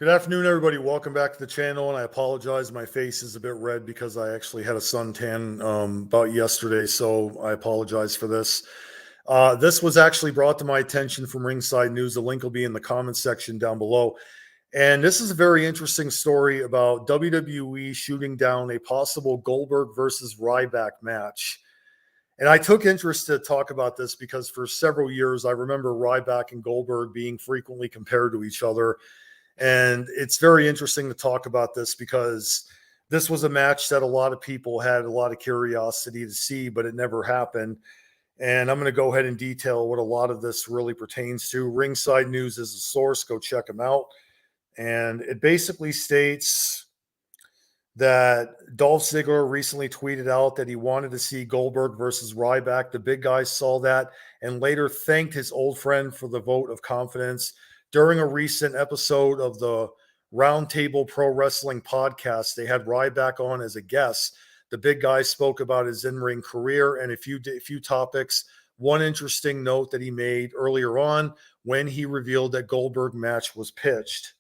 Good afternoon, everybody. Welcome back to the channel. And I apologize, my face is a bit red because I actually had a suntan about yesterday. So I apologize for this. This was actually brought to my attention from Ringside News. The link will be in the comments section down below. And this is a very interesting story about WWE shooting down a possible Goldberg versus Ryback match. And I took interest to talk about this because for several years, I remember Ryback and Goldberg being frequently compared to each other. And it's very interesting to talk about this because this was a match that a lot of people had a lot of curiosity to see, but it never happened. And I'm going to go ahead and detail what a lot of this really pertains to. Ringside News is a source. Go check them out. And it basically states that Dolph Ziggler recently tweeted out that he wanted to see Goldberg versus Ryback. The big guy saw that and later thanked his old friend for the vote of confidence. During a recent episode of the Roundtable Pro Wrestling podcast, they had Ryback on as a guest. The big guy spoke about his in-ring career and a few topics. One interesting note that he made earlier on when he revealed that Goldberg match was pitched.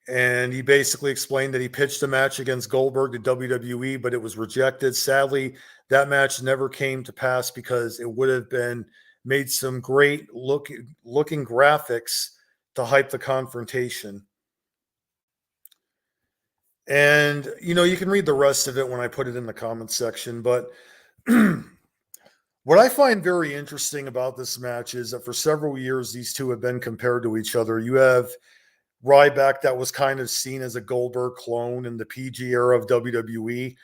And he basically explained that he pitched a match against Goldberg to WWE, but it was rejected. Sadly, that match never came to pass because it would have been made some great looking graphics to hype the confrontation. And, you can read the rest of it when I put it in the comments section. But what I find very interesting about this match is that for several years, these two have been compared to each other. You have Ryback that was kind of seen as a Goldberg clone in the PG era of WWE.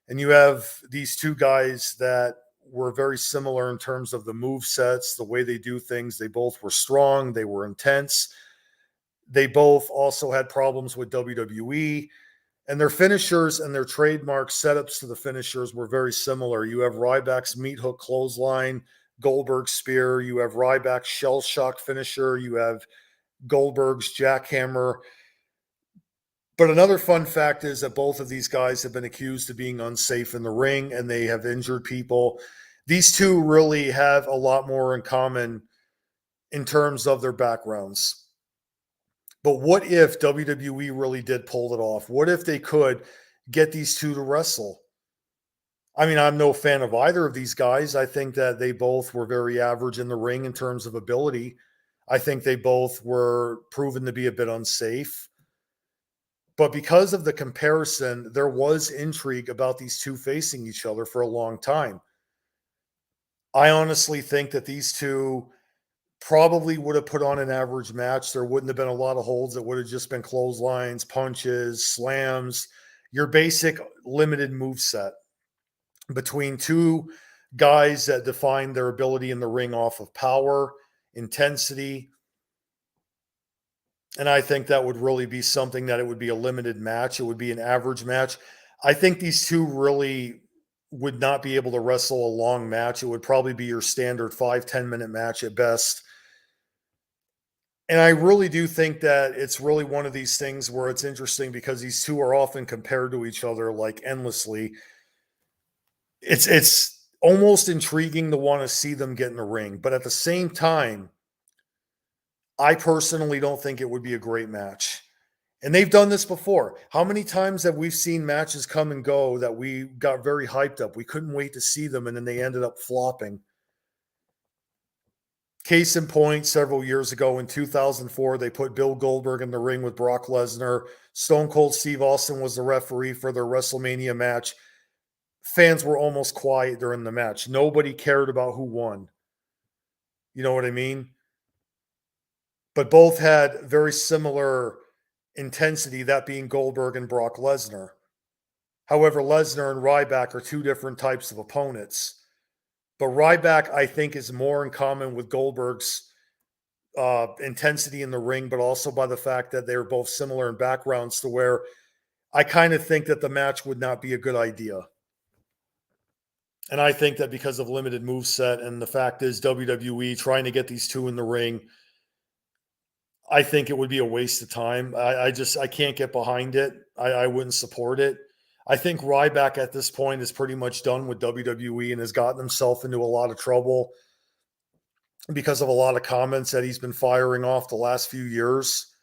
And you have these two guys that were very similar in terms of the move sets, the way they do things. They both were strong. They were intense. They both also had problems with WWE. And their finishers and their trademark setups to the finishers were very similar. You have Ryback's meat hook clothesline, Goldberg's spear. You have Ryback's shell shock finisher. You have Goldberg's jackhammer. But another fun fact is that both of these guys have been accused of being unsafe in the ring and they have injured people. These two really have a lot more in common in terms of their backgrounds. But what if WWE really did pull it off? What if they could get these two to wrestle? I mean, I'm no fan of either of these guys. I think that they both were very average in the ring in terms of ability. I think they both were proven to be a bit unsafe. But because of the comparison, there was intrigue about these two facing each other for a long time. I honestly think that these two probably would have put on an average match. There wouldn't have been a lot of holds. It would have just been clotheslines, punches, slams, your basic limited move set between two guys that define their ability in the ring off of power, intensity. And I think that would really be something that it would be a limited match. It would be an average match. I think these two really would not be able to wrestle a long match. It would probably be your standard 5-10 minute match at best. And I really do think that it's really one of these things where it's interesting because these two are often compared to each other like endlessly. It's almost intriguing to want to see them get in the ring. But at the same time, I personally don't think it would be a great match. And they've done this before. How many times have we seen matches come and go that we got very hyped up? We couldn't wait to see them, and then they ended up flopping. Case in point, several years ago in 2004, they put Bill Goldberg in the ring with Brock Lesnar. Stone Cold Steve Austin was the referee for their WrestleMania match. Fans were almost quiet during the match. Nobody cared about who won. You know what I mean? But both had very similar intensity, that being Goldberg and Brock Lesnar. However, Lesnar and Ryback are two different types of opponents. But Ryback, I think, is more in common with Goldberg's intensity in the ring, but also by the fact that they're both similar in backgrounds to where I kind of think that the match would not be a good idea. And I think that because of limited moveset and the fact is WWE trying to get these two in the ring, I think it would be a waste of time. I can't get behind it. I wouldn't support it. I think Ryback at this point is pretty much done with WWE and has gotten himself into a lot of trouble because of a lot of comments that he's been firing off the last few years.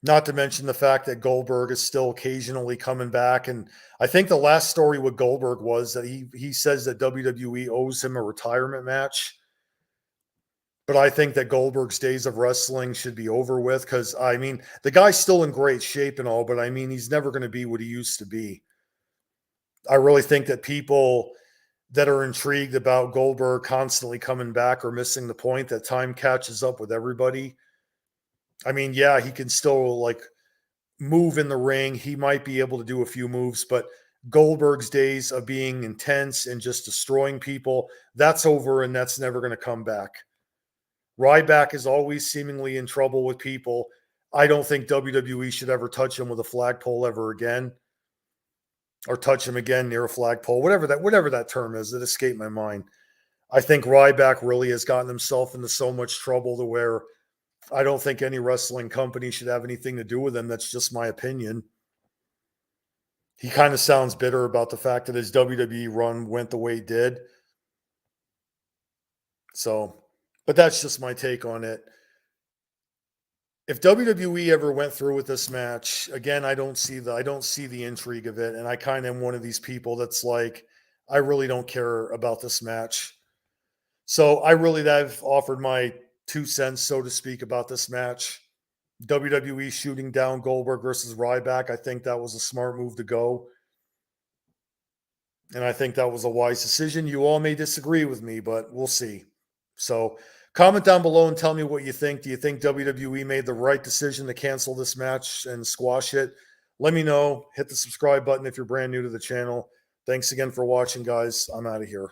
Not to mention the fact that Goldberg is still occasionally coming back. And I think the last story with Goldberg was that he says that WWE owes him a retirement match. But I think that Goldberg's days of wrestling should be over with, because, I mean, the guy's still in great shape and all, but I mean, he's never going to be what he used to be. I really think that people that are intrigued about Goldberg constantly coming back are missing the point that time catches up with everybody. I mean, yeah, he can still like move in the ring. He might be able to do a few moves, but Goldberg's days of being intense and just destroying people, that's over, and that's never going to come back. Ryback is always seemingly in trouble with people. I don't think WWE should ever touch him with a flagpole ever again, or touch him again near a flagpole, whatever that term is. It escaped my mind. I think Ryback really has gotten himself into so much trouble to where I don't think any wrestling company should have anything to do with him. That's just my opinion. He kind of sounds bitter about the fact that his WWE run went the way it did. So, but that's just my take on it. If WWE ever went through with this match, again, I don't see the intrigue of it. And I kind of am one of these people that's like, I really don't care about this match. So I've offered my 2 cents, so to speak, about this match. WWE shooting down Goldberg versus Ryback. I think that was a smart move to go. And I think that was a wise decision. You all may disagree with me, but we'll see. So comment down below and tell me what you think. Do you think WWE made the right decision to cancel this match and squash it? Let me know. Hit the subscribe button if you're brand new to the channel. Thanks again for watching, guys. I'm out of here.